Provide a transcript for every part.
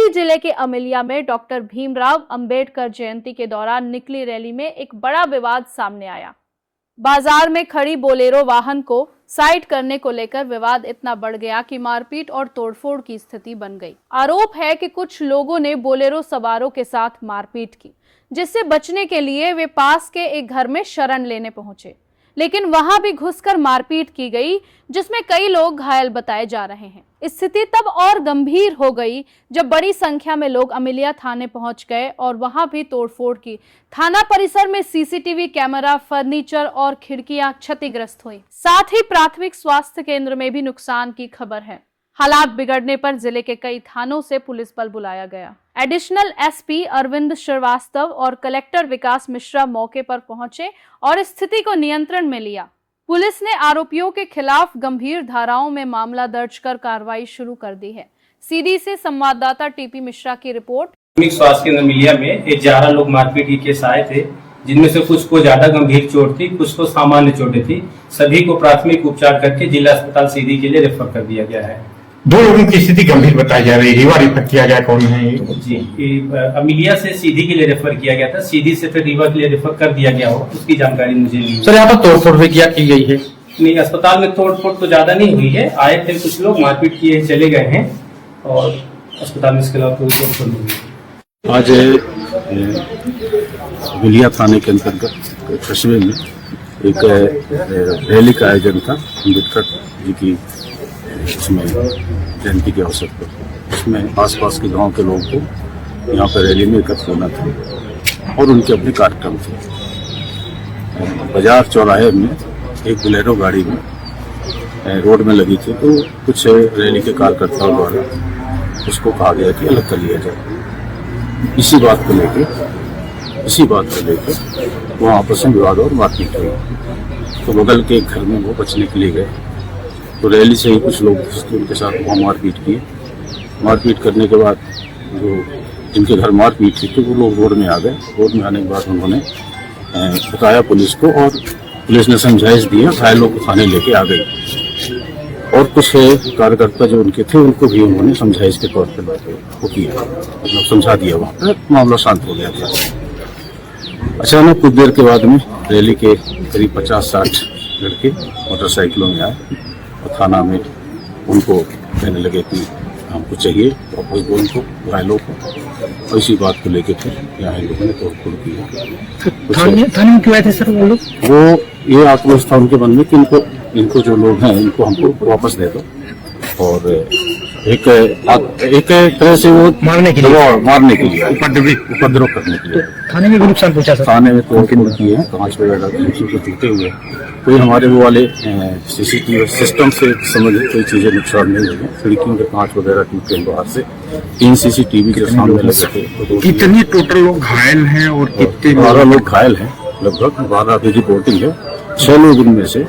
जिले के अमिलिया में डॉक्टर भीमराव अंबेडकर जयंती के दौरान निकली रैली में एक बड़ा विवाद सामने आया। बाजार में खड़ी बोलेरो वाहन को साइड करने को लेकर विवाद इतना बढ़ गया कि मारपीट और तोड़फोड़ की स्थिति बन गई। आरोप है कि कुछ लोगों ने बोलेरो सवारों के साथ मारपीट की, जिससे बचने के लिए वे पास के एक घर में शरण लेने पहुंचे, लेकिन वहां भी घुसकर मारपीट की गई, जिसमें कई लोग घायल बताए जा रहे हैं। स्थिति तब और गंभीर हो गई जब बड़ी संख्या में लोग अमिलिया थाने पहुंच गए और वहां भी तोड़फोड़ की। थाना परिसर में सीसीटीवी कैमरा, फर्नीचर और खिड़कियां क्षतिग्रस्त हुई। साथ ही प्राथमिक स्वास्थ्य केंद्र में भी नुकसान की खबर है। हालात बिगड़ने पर जिले के कई थानों से पुलिस बल बुलाया गया। एडिशनल एसपी अरविंद श्रीवास्तव और कलेक्टर विकास मिश्रा मौके पर पहुंचे और स्थिति को नियंत्रण में लिया। पुलिस ने आरोपियों के खिलाफ गंभीर धाराओं में मामला दर्ज कर कार्रवाई शुरू कर दी है। सीडी से संवाददाता टीपी मिश्रा की रिपोर्ट। प्राथमिक स्वास्थ्य केंद्र अमिलिया में 11 लोग मारपीट के केस आए थे, जिनमें से कुछ को ज्यादा गंभीर चोट थी, कुछ को सामान्य चोटें थी। सभी को प्राथमिक उपचार करके जिला अस्पताल सीधी के लिए रेफर कर दिया गया है। 2 लोगों की स्थिति गंभीर बताई जा रही है। रीवा रेफर किया गया, कौन है? जी, अमिलिया से सीधी के लिए रेफर किया गया था, सीधी से फिर रीवा के लिए रेफर कर दिया गया हो, उसकी जानकारी मुझे नहीं। सर, यहाँ पर तोड़फोड़ भी क्या की गई है? नहीं, अस्पताल में तोड़फोड़ तो ज्यादा नहीं हुई है। आए थे कुछ लोग, मारपीट किए चले गए हैं और अस्पताल में इसके अलावा कोई तोड़फोड़ नहीं हुई। आज अमिलिया थाने के अंतर्गत कस्बे में एक रैली का आयोजन था अम्बेडकर जी की उसमें जयंती के अवसर पर। उसमें आसपास के गांव के लोगों को यहाँ पर रैली में एकत्र होना था और उनके अपने कार्यक्रम थे। बाजार चौराहे में एक बोलेरो गाड़ी में रोड में लगी थी, तो कुछ रैली के कार्यकर्ताओं द्वारा उसको कहा गया कि अलग कर लिया जाए। इसी बात को लेकर वो आपस में विवाद और मारपीट हुई। तो बगल के एक घर में वो बचने के लिए गए, तो रैली से ही कुछ लोग उनके साथ वहाँ मारपीट किए। मारपीट करने के बाद जो जिनके घर मारपीट थी, तो वो लोग रोड में आ गए। रोड में आने के बाद उन्होंने बताया पुलिस को और पुलिस ने समझाइश दिया, घायलों को थाने लेके आ गई। और कुछ कार्यकर्ता जो उनके थे उनको भी उन्होंने समझाइश के तौर पर वो किया, मतलब समझा दिया। वहाँ पर मामला शांत हो गया था। अचानक कुछ देर के बाद में रैली के करीब 50-60 लड़के मोटरसाइकिलों में आए और थाना में उनको कहने लगे कि हमको चाहिए वापस दो उनको, घायलों को। और इसी बात को लेकर फिर यहाँ लोगों ने तोड़फोड़ की। थाने में क्यों आए थे सर वो लोग? वो ये आक्रोश था उनके मन में कि इनको जो लोग हैं इनको हमको वापस दे दो। और एक तरह से वो मारने के लिए उपद्रव करने के लिए। थाने में भी नुकसान पहुंचा सर? थाने में तोड़फोड़ किए हैं, कांच वगैरह के टूटे हुए। कोई हमारे वो वाले सीसीटीवी सिस्टम से संबंधित कोई चीजें नुकसान नहीं हुई है। खिड़कियों के कांच वगैरह टूटे हैं बाहर से। 3 सीसीटीवी के सामने लगे थे। कितने टोटल लोग घायल हैं और कितने? 12 लोग घायल हैं, लगभग 12 की रिपोर्टिंग है। 6 लोग इनमें से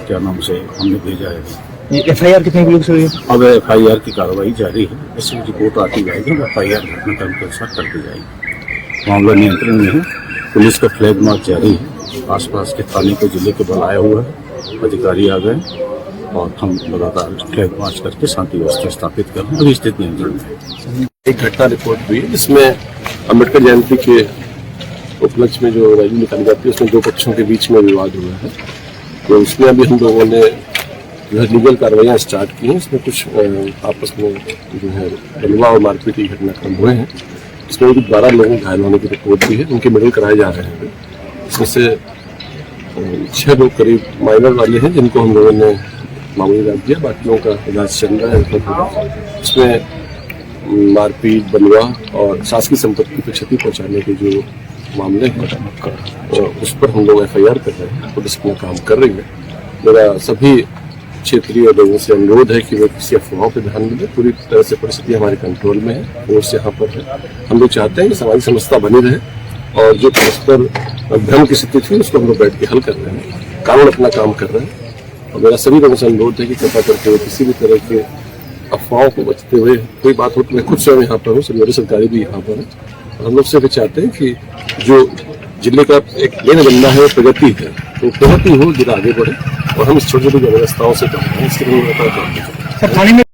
क्या नाम से हमने भेजा है। FIR कितने लोग से हुई है? अब FIR की कार्रवाई जारी है। इसकी रिपोर्ट आती जाएगी, FIR घटनाक्रम के अनुसार कर दी जाएगी। मामला नियंत्रण में है, पुलिस का फ्लैग मार्च जारी है। आसपास के थाने के जिले के बल आए हुए हैं, अधिकारी आ गए और हम लगातार फ्लैग मार्च करके शांति व्यवस्था स्थापित कर रहे हैं। अभी स्थिति नियंत्रण में है। एक घटना रिपोर्ट हुई जिसमें अम्बेडकर जयंती के उपलक्ष्य में जो रैली निकाली जाती है उसमें 2 पक्षों के बीच में विवाद हुआ है। तो उसमें अभी हम लोगों ने लीगल कार्रवाइयाँ स्टार्ट की हैं। इसमें कुछ आपस में जो है बलवा और मारपीट की घटनाक्रम हुए हैं। इसमें 12 लोगों घायल होने की रिपोर्ट भी है, उनके मेडिकल कराए जा रहे हैं। इसमें से 6 लोग करीब माइनर वाले हैं जिनको हम लोगों ने मामूली इलाज दिया, बाकी लोगों का इलाज चल रहा है। इसमें मारपीट, बलवा और शासकीय संपत्ति को क्षति पहुँचाने के जो मामले हैं उस पर हम लोग FIR कर रहे हैं। पुलिस अपना काम कर रही है। मेरा सभी क्षेत्रीय लोगों से अनुरोध है कि वो किसी अफवाहों पर ध्यान न दें। पूरी तरह से परिस्थिति हमारे कंट्रोल में है, फोर्स यहाँ पर है। हम लोग चाहते हैं कि सामाजिक समझता बनी रहे और जो परस्पर भ्रम की स्थिति थी उसको हम लोग बैठ के हल कर रहे हैं। कानून अपना काम कर रहे हैं और मेरा सभी लोगों से अनुरोध है कि कृपा करके हुए किसी भी तरह के अफवाहों को बचते हुए कोई बात हो तो मैं खुद स्वयं यहाँ पर हूँ, मेरे सरकारी भी यहाँ पर है। और हम लोग से भी चाहते हैं कि जो जिले का एक लेन बनना है प्रगति है, तो प्रगति हो, जिला आगे बढ़े और हम इस छोटी छोटी व्यवस्थाओं से इसके लिए